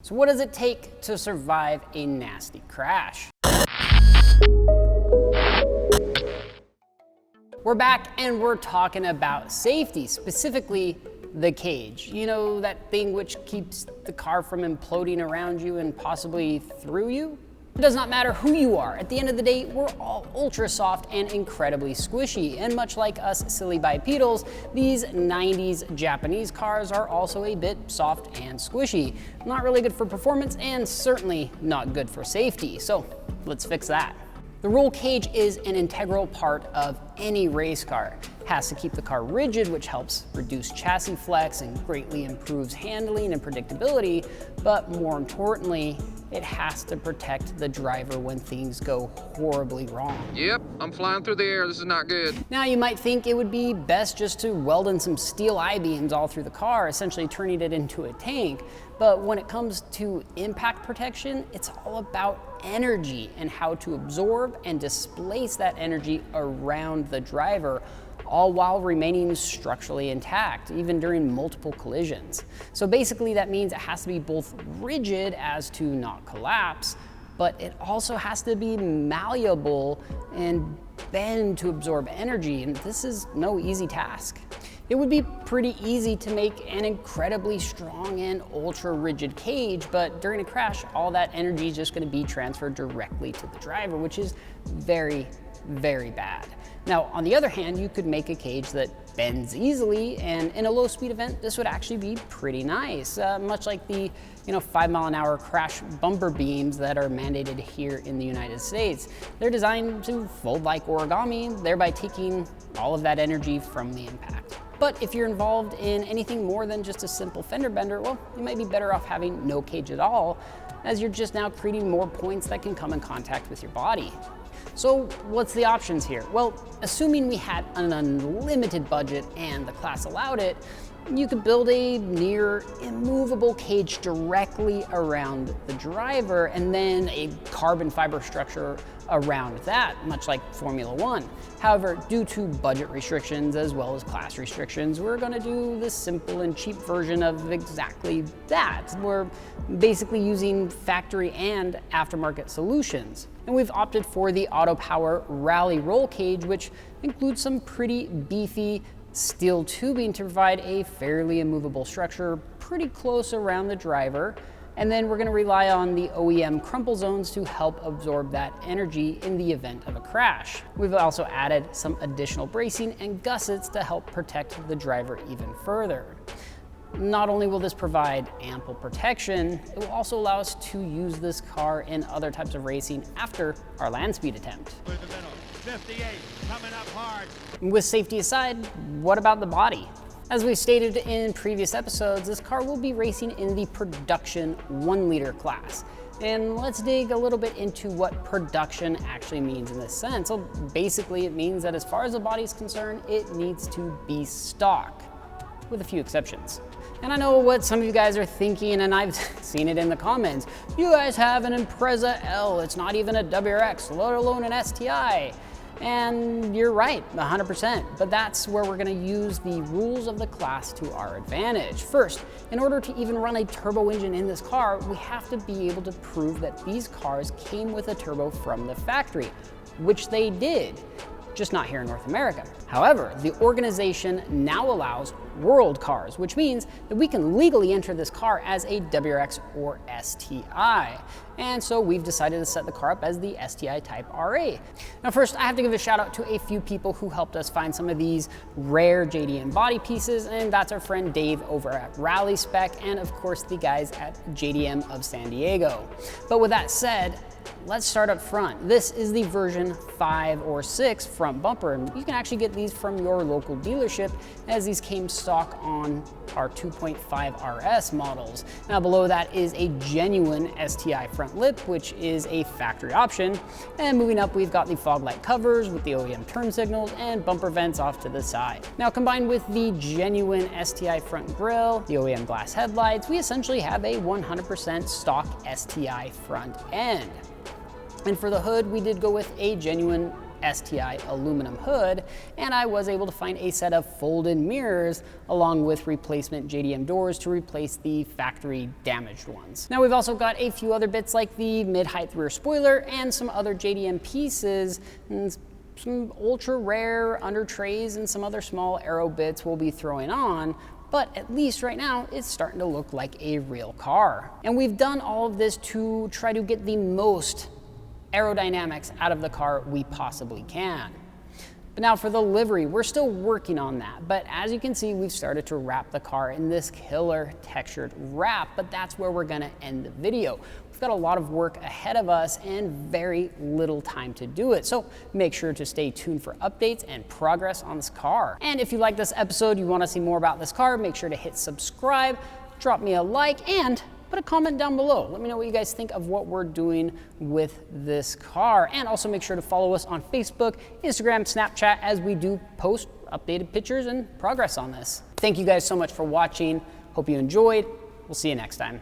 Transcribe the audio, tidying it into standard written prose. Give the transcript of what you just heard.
So what does it take to survive a nasty crash? We're back and we're talking about safety, specifically the cage. You know, that thing which keeps the car from imploding around you and possibly through you? It does not matter who you are. At the end of the day, we're all ultra soft and incredibly squishy. And much like us silly bipedals, these 90s Japanese cars are also a bit soft and squishy. Not really good for performance and certainly not good for safety. So let's fix that. The roll cage is an integral part of any race car. It has to keep the car rigid, which helps reduce chassis flex and greatly improves handling and predictability, but more importantly, it has to protect the driver when things go horribly wrong. Yep, I'm flying through the air, this is not good. Now you might think it would be best just to weld in some steel I-beams all through the car, essentially turning it into a tank. But when it comes to impact protection, it's all about energy and how to absorb and displace that energy around the driver, all while remaining structurally intact, even during multiple collisions. So basically that means it has to be both rigid as to not collapse, but it also has to be malleable and bend to absorb energy, and this is no easy task. It would be pretty easy to make an incredibly strong and ultra rigid cage, but during a crash, all that energy is just going to be transferred directly to the driver, which is very, very bad. Now, on the other hand, you could make a cage that bends easily, and in a low speed event, this would actually be pretty nice, much like the 5-mile-an-hour crash bumper beams that are mandated here in the United States. They're designed to fold like origami, thereby taking all of that energy from the impact. But if you're involved in anything more than just a simple fender bender, well, you might be better off having no cage at all, as you're just now creating more points that can come in contact with your body. So what's the options here? Well, assuming we had an unlimited budget and the class allowed it, you could build a near immovable cage directly around the driver and then a carbon fiber structure around that, much like Formula One. However, due to budget restrictions as well as class restrictions, we're gonna do the simple and cheap version of exactly that. We're basically using factory and aftermarket solutions. And we've opted for the AutoPower Rally Roll Cage, which includes some pretty beefy steel tubing to provide a fairly immovable structure pretty close around the driver. And then we're going to rely on the OEM crumple zones to help absorb that energy in the event of a crash. We've also added some additional bracing and gussets to help protect the driver even further. Not only will this provide ample protection, it will also allow us to use this car in other types of racing after our land speed attempt. 58, coming up hard. With safety aside, what about the body? As we stated in previous episodes, this car will be racing in the production 1-liter class. And let's dig a little bit into what production actually means in this sense. So basically it means that as far as the body is concerned, it needs to be stock, with a few exceptions. And I know what some of you guys are thinking, and I've seen it in the comments. You guys have an Impreza L, it's not even a WRX, let alone an STi. And you're right, 100%, but that's where we're gonna use the rules of the class to our advantage. First, in order to even run a turbo engine in this car, we have to be able to prove that these cars came with a turbo from the factory, which they did, just not here in North America. However, the organization now allows world cars, which means that we can legally enter this car as a WRX or STi. And so we've decided to set the car up as the STi Type RA. Now first, I have to give a shout out to a few people who helped us find some of these rare JDM body pieces, and that's our friend Dave over at RallySport, and of course the guys at JDM of San Diego. But with that said, let's start up front. This is the version 5 or 6 front bumper, and you can actually get these from your local dealership, as these came stock on our 2.5 RS models. Now below that is a genuine STi front lip, which is a factory option. And moving up, we've got the fog light covers with the OEM turn signals and bumper vents off to the side. Now combined with the genuine STi front grille, the OEM glass headlights, we essentially have a 100% stock STi front end. And for the hood, we did go with a genuine STi aluminum hood, and I was able to find a set of folded mirrors along with replacement JDM doors to replace the factory damaged ones. Now we've also got a few other bits like the mid-height rear spoiler and some other JDM pieces, and some ultra rare under trays and some other small aero bits we'll be throwing on, but at least right now it's starting to look like a real car. And we've done all of this to try to get the most aerodynamics out of the car we possibly can. But now for the livery, we're still working on that, but as you can see, we've started to wrap the car in this killer textured wrap, but that's where we're gonna end the video. We've got a lot of work ahead of us and very little time to do it, so make sure to stay tuned for updates and progress on this car. And if you like this episode, you wanna see more about this car, make sure to hit subscribe, drop me a like, and put a comment down below. Let me know what you guys think of what we're doing with this car. And also make sure to follow us on Facebook, Instagram, Snapchat, as we do post updated pictures and progress on this. Thank you guys so much for watching. Hope you enjoyed. We'll see you next time.